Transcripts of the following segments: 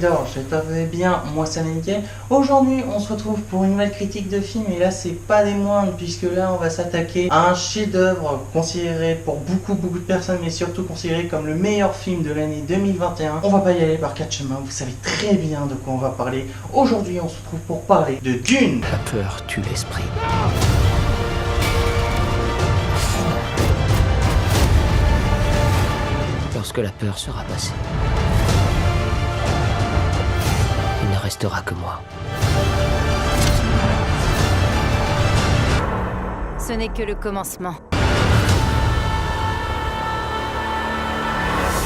Spider, j'espère que vous allez bien, moi c'est Nickel. Aujourd'hui on se retrouve pour une nouvelle critique de film et là c'est pas des moindres puisque là on va s'attaquer à un chef-d'œuvre considéré pour beaucoup de personnes mais surtout considéré comme le meilleur film de l'année 2021. On va pas y aller par quatre chemins, vous savez très bien de quoi on va parler. Aujourd'hui on se retrouve pour parler de Dune. La peur tue l'esprit. Lorsque la peur sera passée, il ne restera que moi. Ce n'est que le commencement.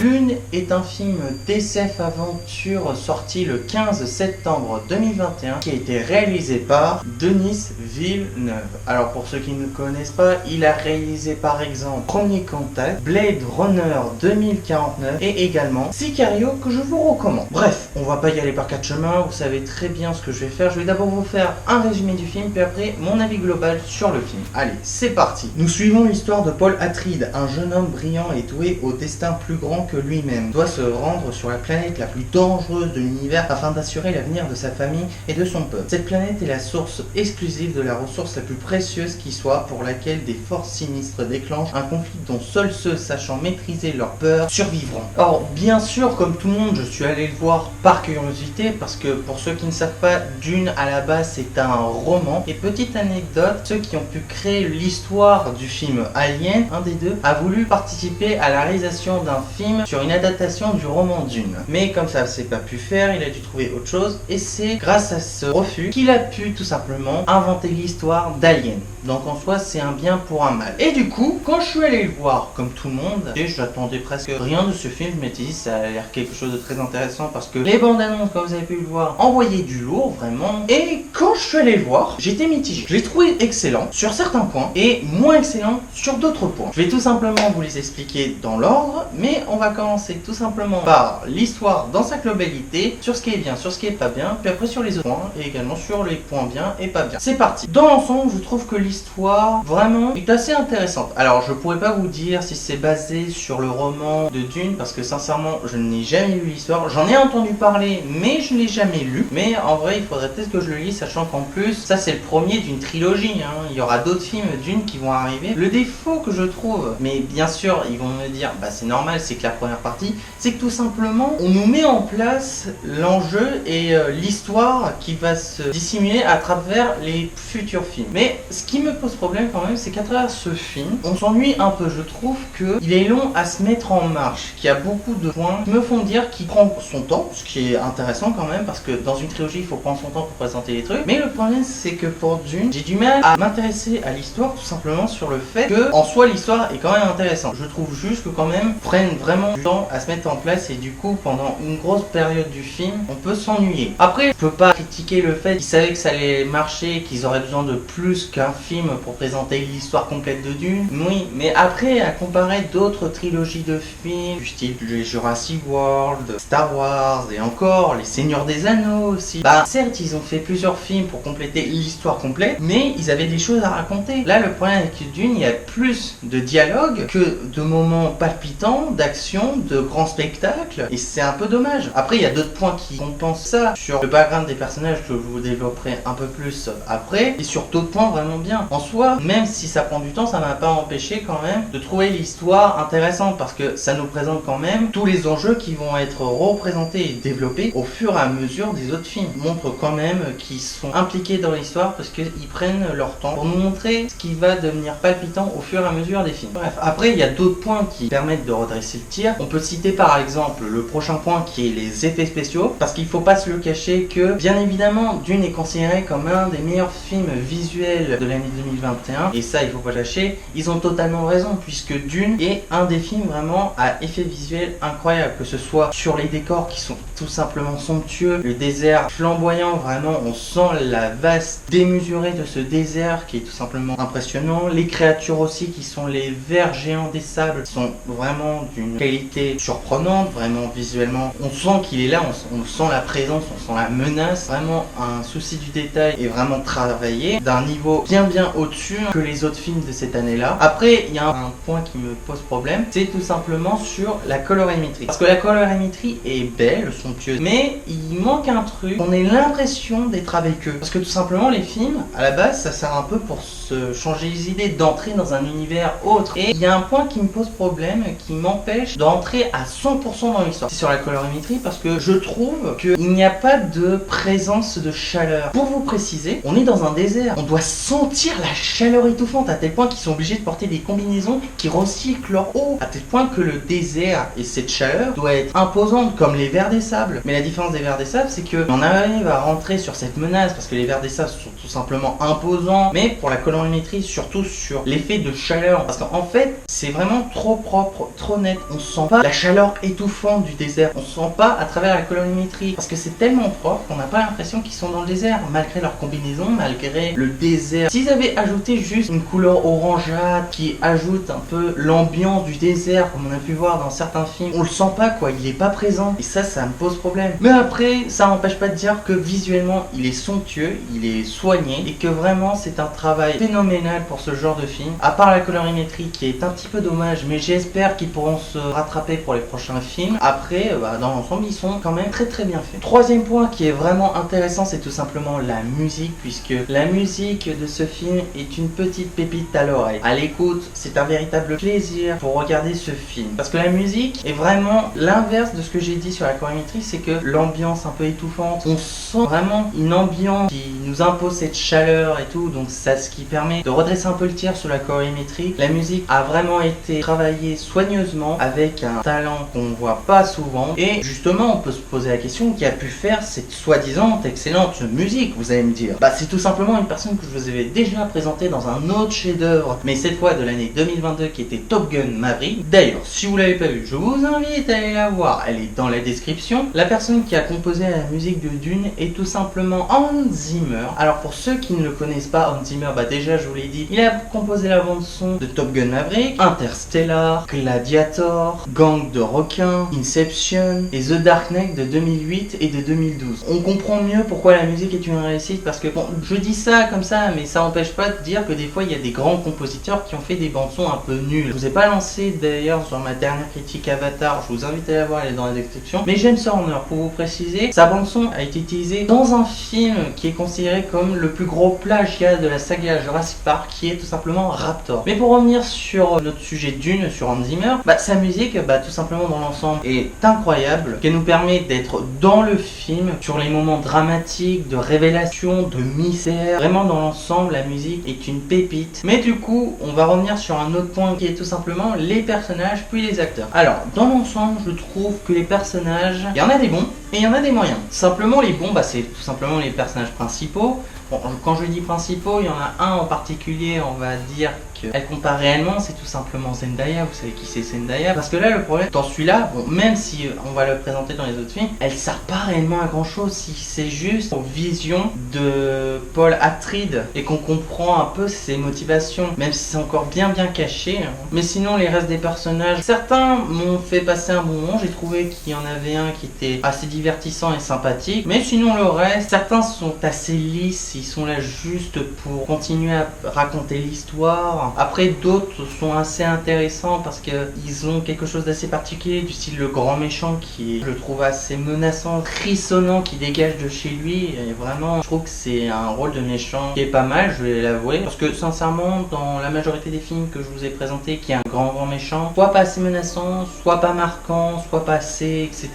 Dune est un film d'SF aventure sorti le 15 septembre 2021 qui a été réalisé par Denis Villeneuve. Alors pour ceux qui ne connaissent pas, il a réalisé par exemple Premier Contact, Blade Runner 2049 et également Sicario que je vous recommande. Bref, on va pas y aller par quatre chemins, vous savez très bien ce que je vais faire. Je vais d'abord vous faire un résumé du film puis après mon avis global sur le film. Allez, c'est parti. Nous suivons l'histoire de Paul Atreides, un jeune homme brillant et doué au destin plus grand que lui-même, doit se rendre sur la planète la plus dangereuse de l'univers afin d'assurer l'avenir de sa famille et de son peuple. Cette planète est la source exclusive de la ressource la plus précieuse qui soit, pour laquelle des forces sinistres déclenchent un conflit dont seuls ceux sachant maîtriser leur peur survivront. Or, bien sûr, comme tout le monde, je suis allé le voir par curiosité parce que pour ceux qui ne savent pas, Dune à la base c'est un roman. Et petite anecdote, ceux qui ont pu créer l'histoire du film Alien, un des deux, a voulu participer à la réalisation d'un film sur une adaptation du roman Dune. Mais comme ça s'est pas pu faire, il a dû trouver autre chose et c'est grâce à ce refus qu'il a pu tout simplement inventer l'histoire d'Alien. Donc en soi c'est un bien pour un mal. Et du coup, quand je suis allé le voir comme tout le monde, et j'attendais presque rien de ce film, je m'étais dit ça a l'air quelque chose de très intéressant parce que les bandes annonces, comme vous avez pu le voir, envoyaient du lourd vraiment. Et quand je suis allé le voir, j'étais mitigé. Je l'ai trouvé excellent sur certains points et moins excellent sur d'autres points. Je vais tout simplement vous les expliquer dans l'ordre, mais on va commencer tout simplement par l'histoire dans sa globalité, sur ce qui est bien, sur ce qui est pas bien, puis après sur les autres points et également sur les points bien et pas bien. C'est parti. Dans l'ensemble, je trouve que l'histoire vraiment est assez intéressante. Alors, je pourrais pas vous dire si c'est basé sur le roman de Dune parce que sincèrement, je n'ai jamais lu l'histoire. J'en ai entendu parler, mais je l'ai jamais lu. Mais en vrai, il faudrait peut-être que je le lise, sachant qu'en plus, ça c'est le premier d'une trilogie. Il y aura d'autres films Dune qui vont arriver. Le défaut que je trouve, mais bien sûr, ils vont me dire, bah c'est normal, c'est que la première partie, c'est que tout simplement on nous met en place l'enjeu et l'histoire qui va se dissimuler à travers les futurs films. Mais ce qui me pose problème quand même, c'est qu'à travers ce film, on s'ennuie un peu. Je trouve qu'il est long à se mettre en marche, qu'il y a beaucoup de points qui me font dire qu'il prend son temps, ce qui est intéressant quand même parce que dans une trilogie il faut prendre son temps pour présenter les trucs. Mais le problème c'est que pour Dune, j'ai du mal à m'intéresser à l'histoire tout simplement sur le fait que en soi l'histoire est quand même intéressante. Je trouve juste que quand même prennent vraiment du temps à se mettre en place et du coup pendant une grosse période du film on peut s'ennuyer. Après je peux pas critiquer le fait qu'ils savaient que ça allait marcher, qu'ils auraient besoin de plus qu'un film pour présenter l'histoire complète de Dune. Oui, mais après à comparer d'autres trilogies de films du style Jurassic World, Star Wars et encore les Seigneurs des Anneaux aussi, bah certes ils ont fait plusieurs films pour compléter l'histoire complète mais ils avaient des choses à raconter. Là le problème avec Dune, il y a plus de dialogue que de moments palpitants, d'action, de grands spectacles et c'est un peu dommage. Après il y a d'autres points qui compensent ça sur le background des personnages que je vous développerai un peu plus après et sur d'autres points vraiment bien. En soi, même si ça prend du temps, ça m'a pas empêché quand même de trouver l'histoire intéressante parce que ça nous présente quand même tous les enjeux qui vont être représentés et développés au fur et à mesure des autres films. Montre quand même qu'ils sont impliqués dans l'histoire parce qu'ils prennent leur temps pour nous montrer ce qui va devenir palpitant au fur et à mesure des films. Bref, après il y a d'autres points qui permettent de redresser le tir. On peut citer par exemple le prochain point qui est les effets spéciaux parce qu'il faut pas se le cacher que bien évidemment Dune est considéré comme un des meilleurs films visuels de l'année 2021 et ça il faut pas lâcher, ils ont totalement raison puisque Dune est un des films vraiment à effets visuels incroyables, que ce soit sur les décors qui sont tout simplement somptueux, le désert flamboyant, vraiment on sent la vaste démesurée de ce désert qui est tout simplement impressionnant, les créatures aussi qui sont les vers géants des sables sont vraiment d'une qualité qualité surprenante, vraiment visuellement. On sent qu'il est là, on sent la présence, on sent la menace. Vraiment un souci du détail et vraiment travaillé d'un niveau bien au-dessus que les autres films de cette année-là. Après, il y a un point qui me pose problème, c'est tout simplement sur la colorimétrie. Parce que la colorimétrie est belle, somptueuse, mais il manque un truc. On a l'impression d'être avec eux. Parce que tout simplement, les films, à la base, ça sert un peu pour se changer les idées, d'entrer dans un univers autre. Et il y a un point qui me pose problème, qui m'empêche d'entrer à 100% dans l'histoire. C'est sur la colorimétrie parce que je trouve qu'il n'y a pas de présence de chaleur. Pour vous préciser, on est dans un désert. On doit sentir la chaleur étouffante à tel point qu'ils sont obligés de porter des combinaisons qui recyclent leur eau. À tel point que le désert et cette chaleur doit être imposante comme les vers des sables. Mais la différence des vers des sables, c'est que on arrive à rentrer sur cette menace parce que les vers des sables sont tout simplement imposants. Mais pour la colorimétrie, surtout sur l'effet de chaleur. Parce qu'en fait, c'est vraiment trop propre, trop net. On sent pas la chaleur étouffante du désert. On sent pas à travers la colorimétrie. Parce que c'est tellement propre qu'on n'a pas l'impression qu'ils sont dans le désert. Malgré leur combinaison, malgré le désert. S'ils avaient ajouté juste une couleur orangeâtre qui ajoute un peu l'ambiance du désert, comme on a pu voir dans certains films, on le sent pas quoi, il est pas présent. Et ça me pose problème. Mais après, ça n'empêche pas de dire que visuellement, il est somptueux, il est soigné et que vraiment c'est un travail phénoménal pour ce genre de film. À part la colorimétrie qui est un petit peu dommage, mais j'espère qu'ils pourront se rattraper pour les prochains films. Après, dans l'ensemble, ils sont quand même très bien faits. Troisième point qui est vraiment intéressant, c'est tout simplement la musique, puisque la musique de ce film est une petite pépite à l'oreille. À l'écoute, c'est un véritable plaisir pour regarder ce film. Parce que la musique est vraiment l'inverse de ce que j'ai dit sur la colorimétrie, c'est que l'ambiance un peu étouffante, on sent vraiment une ambiance qui nous impose cette chaleur et tout, donc c'est ce qui permet de redresser un peu le tir sur la colorimétrie. La musique a vraiment été travaillée soigneusement avec un talent qu'on voit pas souvent, et justement on peut se poser la question qui a pu faire cette soi-disant excellente musique, vous allez me dire. C'est tout simplement une personne que je vous avais déjà présentée dans un autre chef-d'œuvre, mais cette fois de l'année 2022 qui était Top Gun Maverick. D'ailleurs, si vous l'avez pas vu, je vous invite à aller la voir, elle est dans la description. La personne qui a composé la musique de Dune est tout simplement Hans Zimmer. Alors pour ceux qui ne le connaissent pas, Hans Zimmer, déjà je vous l'ai dit, il a composé la bande son de Top Gun Maverick, Interstellar, Gladiator, Gang de requins, Inception et The Dark Knight de 2008 et de 2012. On comprend mieux pourquoi la musique est une réussite parce que bon, je dis ça comme ça, mais ça n'empêche pas de dire que des fois il y a des grands compositeurs qui ont fait des bandes son un peu nulles. Je vous ai pas lancé d'ailleurs sur ma dernière critique Avatar, je vous invite à la voir, elle est dans la description. Mais James Horner, pour vous préciser, sa bande son a été utilisée dans un film qui est considéré comme le plus gros plagiat de la saga Jurassic Park, qui est tout simplement Raptor. Mais pour revenir sur notre sujet Dune, sur Hans Zimmer, sa musique, tout simplement dans l'ensemble est incroyable, qui nous permet d'être dans le film, sur les moments dramatiques, de révélation, de mystère. Vraiment dans l'ensemble, la musique est une pépite. Mais du coup, on va revenir sur un autre point qui est tout simplement les personnages puis les acteurs. Alors, dans l'ensemble, je trouve que les personnages, il y en a des bons et il y en a des moyens. Simplement les bons, c'est tout simplement les personnages principaux. Bon, quand je dis principaux, il y en a un en particulier, on va dire qu'elle compare réellement, c'est tout simplement Zendaya. Vous savez qui c'est Zendaya? Parce que là, le problème, dans celui-là, bon, même si on va le présenter dans les autres films, elle sert pas réellement à grand chose si c'est juste aux visions de Paul Atreides et qu'on comprend un peu ses motivations, même si c'est encore bien caché. Mais sinon, les restes des personnages, certains m'ont fait passer un bon moment. J'ai trouvé qu'il y en avait un qui était assez divertissant et sympathique, mais sinon le reste, certains sont assez lisses. Ils sont là juste pour continuer à raconter l'histoire. Après, d'autres sont assez intéressants parce qu'ils ont quelque chose d'assez particulier, du style le grand méchant qui est, je trouve, assez menaçant, frissonnant, qui dégage de chez lui. Et vraiment, je trouve que c'est un rôle de méchant qui est pas mal, je vais l'avouer. Parce que sincèrement, dans la majorité des films que je vous ai présentés, qui est un grand méchant, soit pas assez menaçant, soit pas marquant, soit pas assez, etc.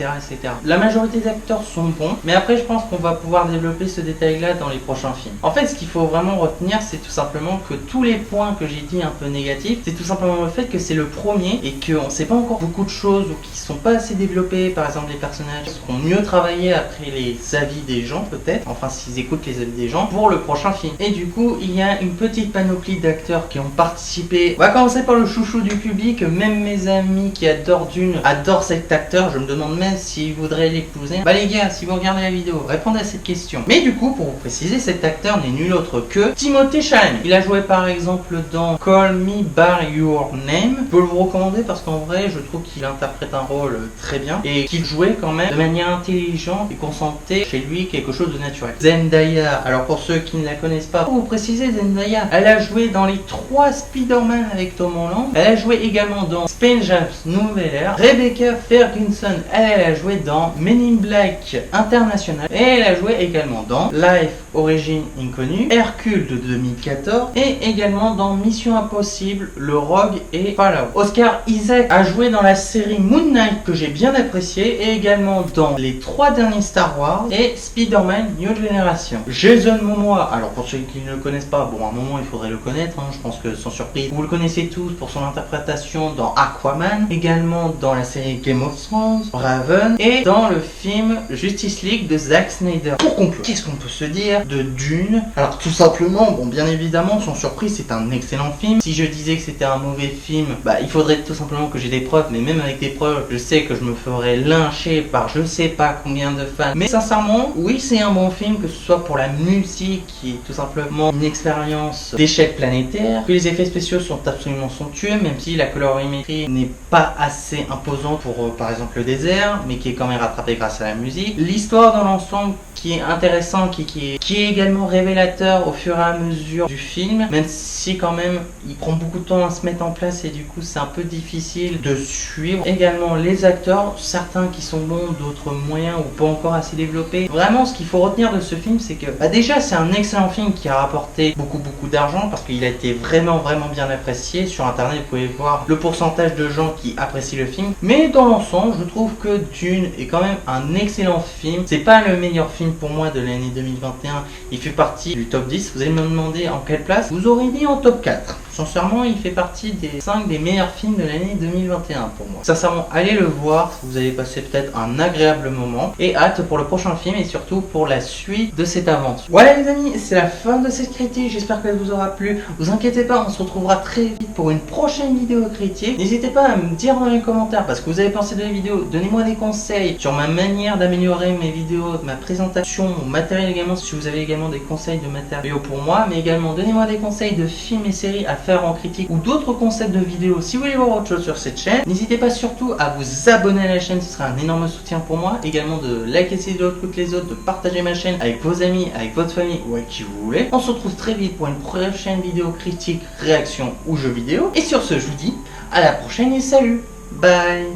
La majorité des acteurs sont bons, mais après, je pense qu'on va pouvoir développer ce détail-là dans les prochains films. En fait, ce qu'il faut vraiment retenir, c'est tout simplement que tous les points que j'ai dit un peu négatifs, c'est tout simplement le fait que c'est le premier et qu'on ne sait pas encore beaucoup de choses ou qui sont pas assez développés. Par exemple, les personnages seront mieux travaillés après les avis des gens, peut-être, enfin s'ils écoutent les avis des gens, pour le prochain film. Et du coup, il y a une petite panoplie d'acteurs qui ont participé. On va commencer par le chouchou du public. Même mes amis qui adorent Dune adorent cet acteur. Je me demande même s'ils voudraient l'écouter que vous aimez. Bah les gars, si vous regardez la vidéo, répondez à cette question. Mais du coup, pour vous préciser, cet acteur n'est nul autre que Timothée Chalamet. Il a joué par exemple dans Call Me By Your Name. Je peux vous recommander parce qu'en vrai, je trouve qu'il interprète un rôle très bien et qu'il jouait quand même de manière intelligente et qu'on sentait chez lui quelque chose de naturel. Zendaya, alors pour ceux qui ne la connaissent pas, pour vous préciser, Zendaya, elle a joué dans les 3 Spider-Man avec Tom Holland. Elle a joué également dans Space Jam Nouvelle Ère. Rebecca Ferguson, elle a joué dans Men in Black International et elle a joué également dans Life Origin Inconnue, Hercule de 2014 et également dans Mission Impossible, Le Rogue et Fallout. Oscar Isaac a joué dans la série Moon Knight que j'ai bien apprécié et également dans les 3 derniers Star Wars et Spider-Man New Generation. Jason Momoa, alors pour ceux qui ne le connaissent pas, bon à un moment il faudrait le connaître, hein, je pense que sans surprise vous le connaissez tous pour son interprétation dans Aquaman, également dans la série Game of Thrones, Raven et dans le film Justice League de Zack Snyder. Pour conclure, qu'est-ce qu'on peut se dire de Dune? Alors tout simplement, bon bien évidemment sans surprise c'est un excellent film. Si je disais que c'était un mauvais film, bah il faudrait tout simplement que j'ai des preuves, mais même avec des preuves je sais que je me ferais lyncher par je ne sais pas combien de fans. Mais sincèrement, oui c'est un bon film, que ce soit pour la musique qui est tout simplement une expérience d'échec planétaire, que les effets spéciaux sont absolument somptueux, même si la colorimétrie n'est pas assez imposante pour par exemple le désert, mais qui est quand même rattrapée grâce à la musique. L'histoire dans l'ensemble qui est intéressant, qui est également révélateur au fur et à mesure du film, même si quand même il prend beaucoup de temps à se mettre en place et du coup c'est un peu difficile de suivre. Également les acteurs, certains qui sont bons, d'autres moyens ou pas encore assez développés. Vraiment ce qu'il faut retenir de ce film c'est que déjà c'est un excellent film qui a rapporté beaucoup d'argent parce qu'il a été vraiment bien apprécié. Sur internet vous pouvez voir le pourcentage de gens qui apprécient le film, mais dans l'ensemble je trouve que Dune est quand même un excellent film. C'est pas le meilleur film pour moi de l'année 2021, il fait partie du top 10. Vous allez me demander en quelle place, vous aurez dit en top 4. Sincèrement il fait partie des 5 des meilleurs films de l'année 2021 pour moi. Sincèrement allez le voir, vous allez passer peut-être un agréable moment et hâte pour le prochain film et surtout pour la suite de cette aventure. Voilà les amis, c'est la fin de cette critique, j'espère qu'elle vous aura plu. Vous inquiétez pas, on se retrouvera très vite pour une prochaine vidéo critique. N'hésitez pas à me dire dans les commentaires parce que vous avez pensé de la vidéo, donnez-moi des conseils sur ma manière d'améliorer mes vidéos, ma présentation, mon matériel également, si vous avez également des conseils de matériaux pour moi, mais également donnez-moi des conseils de films et séries à faire en critique ou d'autres concepts de vidéos si vous voulez voir autre chose sur cette chaîne. N'hésitez pas surtout à vous abonner à la chaîne, ce sera un énorme soutien pour moi. Également de liker ces vidéos toutes les autres, de partager ma chaîne avec vos amis, avec votre famille ou avec qui vous voulez. On se retrouve très vite pour une prochaine vidéo critique, réaction ou jeu vidéo. Et sur ce, je vous dis à la prochaine et salut, bye.